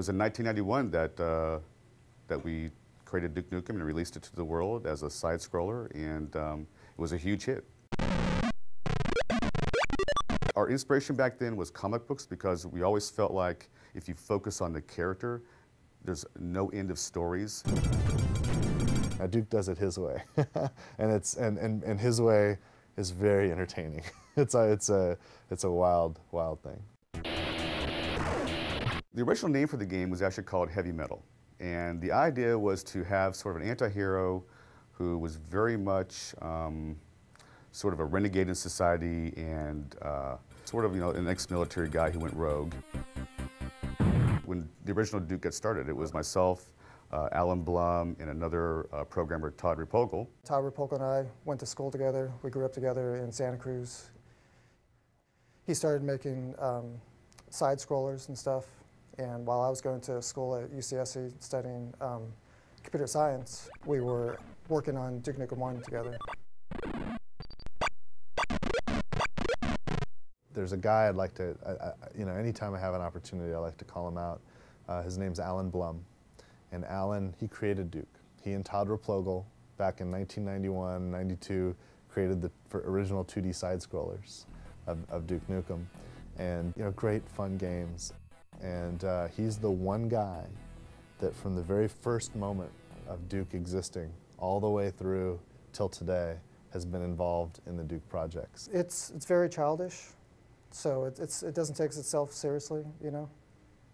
was in 1991 that we created Duke Nukem and released it to the world as a side-scroller, and it was a huge hit. Our inspiration back then was comic books, because we always felt like if you focus on the character, there's no end of stories. Duke does it his way, and his way is very entertaining. It's a wild thing. The original name for the game was actually called Heavy Metal, and the idea was to have sort of an anti-hero who was very much sort of a renegade in society, and sort of, you know, an ex-military guy who went rogue. When the original Duke got started, it was myself, Alan Blum, and another programmer, Todd Repogel. Todd Repogel and I went to school together. We grew up together in Santa Cruz. He started making side-scrollers and stuff, and while I was going to school at UCSC studying computer science, we were working on Duke Nukem 1 together. There's a guy I'd like to, you know, anytime I have an opportunity, I like to call him out. His name's Alan Blum. And Alan, he created Duke. He and Todd Repogel, back in 1991, 92, created the original 2D side-scrollers of Duke Nukem. And, you know, great fun games. And he's the one guy that from the very first moment of Duke existing, all the way through till today, has been involved in the Duke projects. It's very childish, so it doesn't take itself seriously, you know.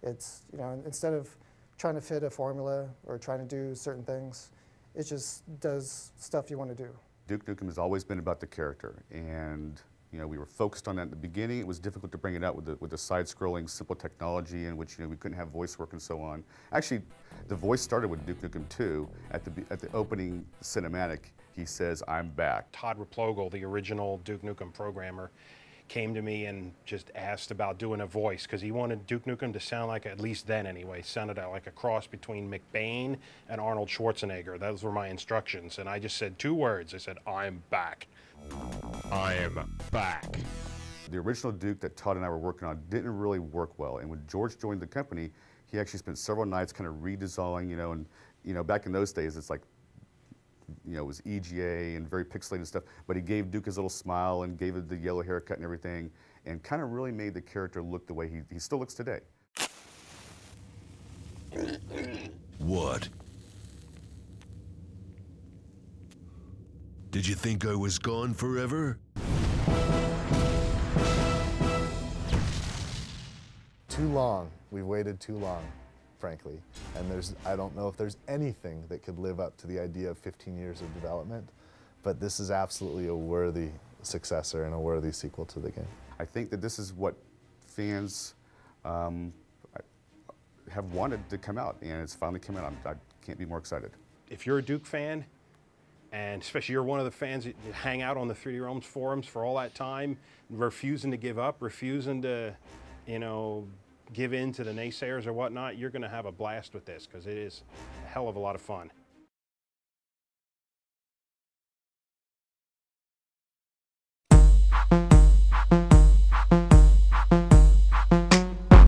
It's, you know, instead of trying to fit a formula or trying to do certain things, it just does stuff you want to do. Duke Nukem has always been about the character, and you know, we were focused on that at the beginning. It was difficult to bring it out with the side-scrolling simple technology in which, you know, we couldn't have voice work and so on. Actually, the voice started with Duke Nukem 2. At the opening cinematic, he says, "I'm back." Todd Repogel, the original Duke Nukem programmer, came to me and just asked about doing a voice, because he wanted Duke Nukem to sound like, at least then anyway, sounded like a cross between McBain and Arnold Schwarzenegger. Those were my instructions, and I just said 2 words. I said, "I'm back." I am back. The original Duke that Todd and I were working on didn't really work well, and when George joined the company, he actually spent several nights kind of redesigning, you know, and you know, back in those days, it's like, you know, it was EGA and very pixelated stuff, but he gave Duke his little smile and gave it the yellow haircut and everything, and kind of really made the character look the way he still looks today. What? Did you think I was gone forever? Too long. We've waited too long, frankly. And I don't know if there's anything that could live up to the idea of 15 years of development, but this is absolutely a worthy successor and a worthy sequel to the game. I think that this is what fans have wanted to come out, and it's finally come out. I can't be more excited. If you're a Duke fan, and especially you're one of the fans that hang out on the 3D Realms forums for all that time, refusing to give up, refusing to, you know, give in to the naysayers or whatnot, you're going to have a blast with this, because it is a hell of a lot of fun.